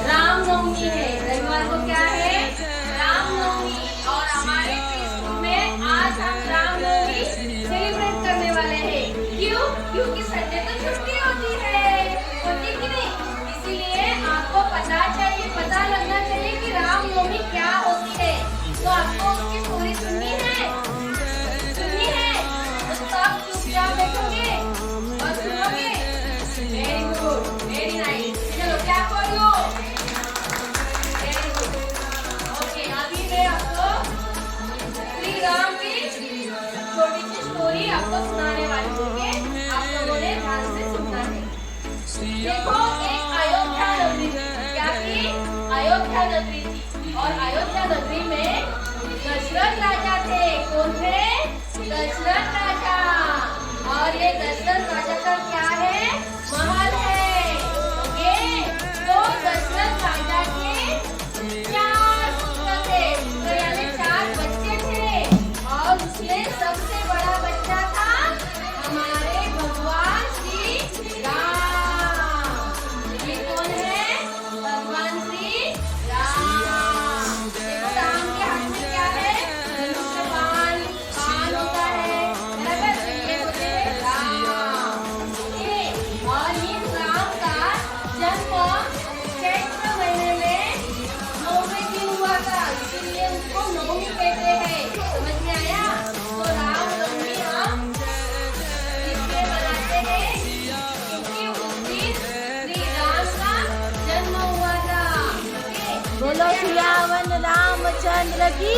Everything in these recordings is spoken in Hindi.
रामनवमी है, रविवार को क्या है? रामनवमी। और हमारे स्कूल में आज हम रामनवमी सेलिब्रेट करने वाले हैं। क्यों? क्योंकि संडे तो छुट्टी होती कि नहीं? इसीलिए आपको पता लगना चाहिए कि रामनवमी क्या होती है। तो आपको उसकी स्टोरी सुननी है? तो आप चुपचाप बैठोगे और सुनोगे। Very good, very nice. चलो क्या करो? Very good. ओके, अभी मैं आपको श्री राम की छोटी सी स्टोरी आपको सुनाने वाली हूँ। आप लोगों ने ध्यान से सुनना है। देखो, एक अयोध्या नगरी थी। क्या थी? अयोध्या नगरी थी। और अयोध्या नगरी में दशरथ राजा थे। कौन थे? दशरथ राजा। और ये दशरथ राजा का क्या है? महल है। ओके, तो दशरथ राजा के 4 पुत्र थे, तो यानी 4 बच्चे थे। और उसमें सबसे बड़ा बच्चा था हमारे भगवान श्री राम। ये कौन है? भगवान श्री राम। देखो, राम के हाथ में क्या है? धनुष बाण होता है, बराबर? ये होते हैं राम। ओके, और इस राम का जन्म चैत्र महीने में 9वें दिन हुआ था, इसीलिए उसको नवमी कहते हैं। समझ में आया? तो रामनवमी हम इसलिए मनाते हैं क्योंकि उस दिन श्री राम का जन्म हुआ था। ओके, बोलो सियावन रामचंद्र की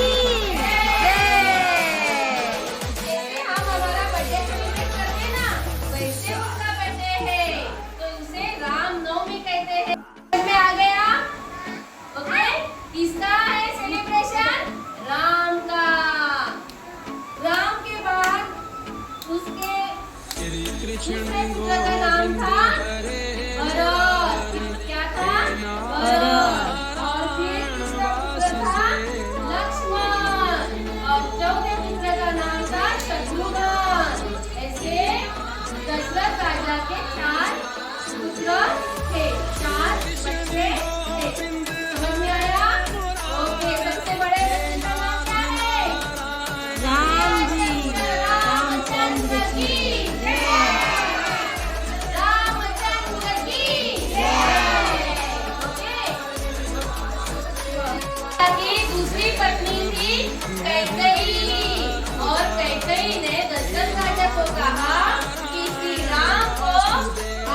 जय। जैसे हम हमारा बर्थडे सेलिब्रेट करते हैं ना, वैसे उसका बर्थडे है, तो उसे रामनवमी कहते हैं। समझ में आ गया? ओके, किसका है सेलिब्रेशन? राम का। राम के बाद उसके दूसरे पुत्र का नाम था भरत। क्या था? भरत। और फिर तीसरा पुत्र था लक्ष्मण। और चौथे पुत्र का नाम था शत्रुघ्न। ऐसे दशरथ राजा के 4 पुत्र थे, 4 बच्चे थे। समझ में आया? ओके, सबसे बड़े बच्चे का नाम क्या है? राम जी, रामचंद्र की जय। रामचंद्र की जय। ओके, की दूसरी पत्नी थी कैकेयी। और कैकेयी ने दशरथ राजा को कहा कि श्री राम को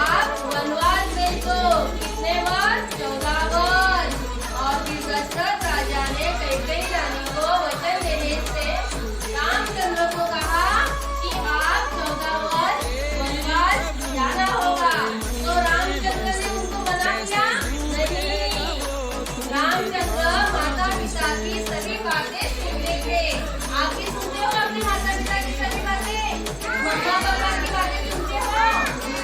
आप वनवास भेज दो। कितने वर्ष? 14 वर्ष। और फिर दशरथ राजा ने कैकेयी रानी को वचन देने से रामचंद्र को कहा कि आप 14 वर्ष वनवास जाना होगा। तो रामचंद्र ने उनको मना किया? नहीं। रामचंद्र माता पिता की सभी बातें सुनते थे। आप भी सुनते हो अपने माता पिता की सभी बातें? मम्मा पापा की बातें सुनते हो?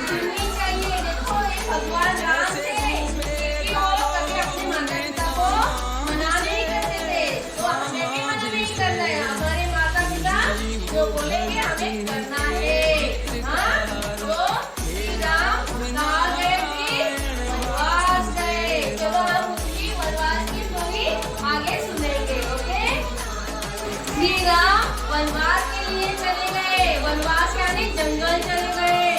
सुननी चाहिए। देखो, ये भगवान राम थे कि वो कभी अपने माता पिता को मना नहीं करते थे। तो हमें भी मना नहीं करना है। हमारे माता पिता जो बोलेंगे हमें करना है। हाँ, तो श्री राम कहाँ गए? फिर वनवास गए। चलो हम उसकी वनवास की स्टोरी आगे सुनेंगे। ओके, श्री राम वनवास के लिए चले गए। वनवास यानी जंगल चले गए।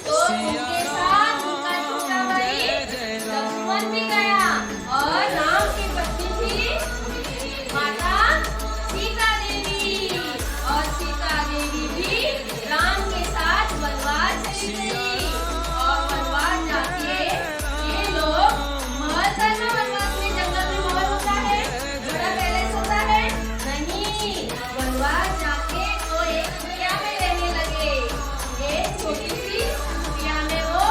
तो उनके साथ उनका छोटा भाई लक्ष्मण भी गया। और राम की पत्नी थी माता सीता देवी। और सीता देवी भी राम के साथ वनवास चली गई। और वनवास जाके ये लोग महल करना, वनवास में जंगल में महल होता है, बड़ा पैलेस होता है? नहीं, वनवास जाके तो एक कुटिया में रहने लगे। एक छोटी सी कुटिया में वो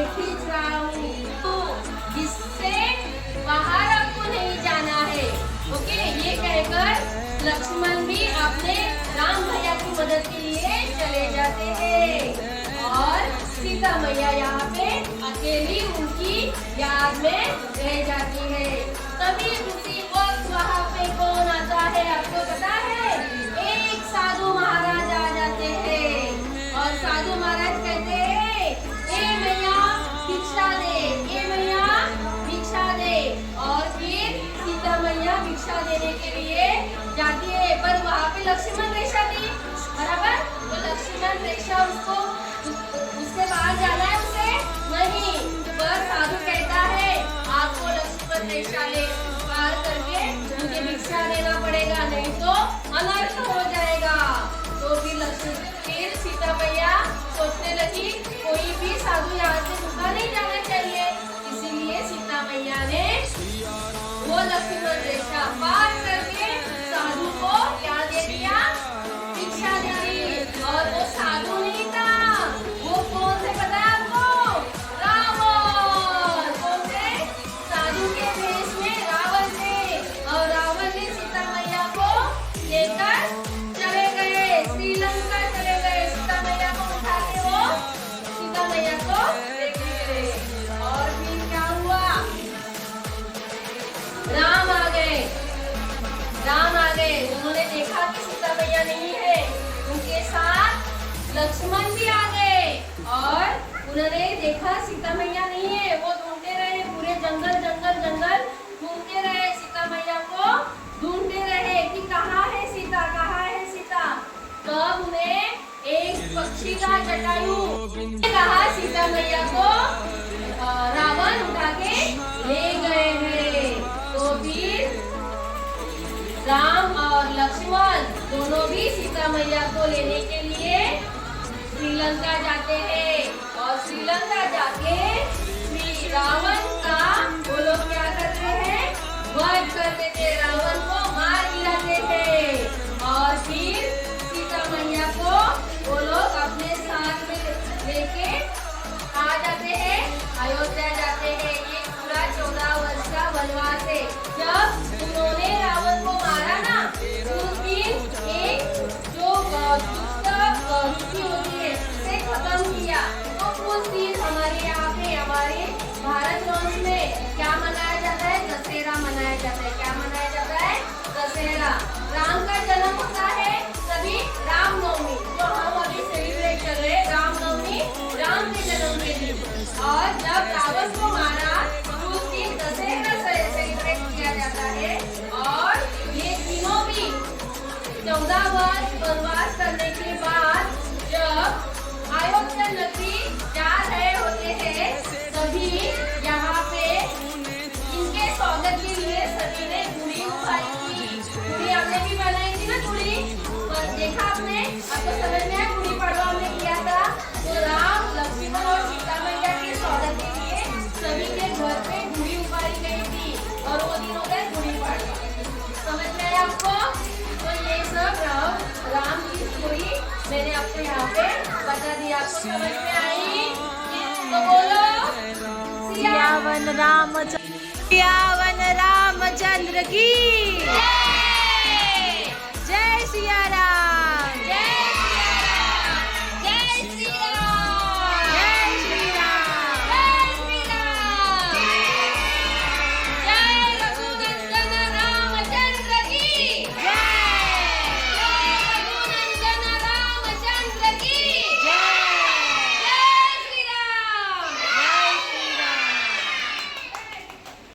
खींच रहा हूँ, जिससे बाहर आपको नहीं जाना है। ओके, ये कहकर लक्ष्मण भी अपने राम भैया की मदद के लिए चले जाते हैं और सीता मैया यहाँ पे अकेली उनकी याद में रह जाती है। तभी उसी वक्त वहाँ पे कौन आता है आपको पता है? एक साधु महाराज आ जाते हैं और साधु महाराज कहते हैं, ए मैया भिक्षा दे, ए मैया भिक्षा दे। और फिर सीता मैया भिक्षा देने के लिए जाती है, पर वहाँ पे लक्ष्मण रेखा थी, बराबर? तो लक्ष्मण रेखा उसको उससे बाहर जाना है उसे नहीं, पर साधु कहता है आपको लक्ष्मण रेखा ले पार करके मुझे भिक्षा देना पड़ेगा, नहीं तो अनर्थ हो जाएगा। तो फिर सीता मैया सोचने लगी कोई भी साधु यहाँ से भूखा नहीं जाना चाहिए, इसीलिए सीता मैया ने वो लक्ष्मण रेखा पार करके साधु को क्या दे दिया? भिक्षा दे दी। और वो साधु नहीं था, वो कौन से पता है आपको? रावण। कौन से? साधु के भेष में रावण थे और रावण ने सीता मैया को लेकर चले गए, श्रीलंका चले गए। सीता मैया को उठा के वो सीता मैया को लेके गए। और फिर क्या हुआ? राम आ गए, राम आ गए। उन्होंने देखा कि सीता मैया नहीं है, उनके साथ लक्ष्मण भी आ गए और उन्होंने देखा सीता मैया नहीं है। वो ढूंढते रहे, पूरे जंगल जंगल जंगल घूमते रहे, सीता मैया को ढूंढते रहे कि कहाँ है सीता, कहाँ है सीता। तब उन्हें एक पक्षी का जटायु कहा सीता मैया को रावण उठा के ले गए हैं। तो फिर राम और लक्ष्मण दोनों भी सीता मैया को लेने के लिए श्रीलंका जाते हैं और श्रीलंका जाके श्री रावण का वो लोग क्या करते हैं? वध कर देते, रावण को मार गिराते थे। और फिर सीता मैया को वो लोग अपने साथ में लेके आ जाते हैं, अयोध्या जाते हैं। ये पूरा 14 वर्ष का वनवास है। जब उन्होंने रावण को मारा ना, उस दिन एक जो दुष्ट होती है उसे खत्म किया। तो उस दिन हमारे यहाँ पे हमारे भारत वर्ष में क्या मनाया जाता है? दशहरा मनाया जाता है। क्या मनाया जाता है? दशहरा। राम का जन्म होता है तभी रामनवमी, जो हम अभी सेलिब्रेट कर रहे हैं, रामनवमी राम के जन्म के दिन। और जब रावण को मारा उस दिन दशहरा सेलिब्रेट किया जाता है। और ये तीनों भी 14 वर्ष वनवास करने के बाद जब अयोध्या नगरी जा रहे होते हैं, तभी यहाँ पे इनके स्वागत के लिए सभी ने गुड़ी उठाई थी। गुड़ी हमने भी बनाई थी ना गुड़ी, और देखा आपने? आपको समझ में आया गुड़ी पड़वा हमने किया था? तो राम लक्ष्मण और सीता मैया के स्वागत के लिए सभी के घर पे गुड़ी उतारी गई थी और वो दिन हो गए गुड़ी पड़वा। समझ में आया आपको? तो ये सब राम की स्टोरी मैंने आपको यहाँ पे बता दिया। आपको समझ में आई? तो बोलो सियावन रामचंद्र की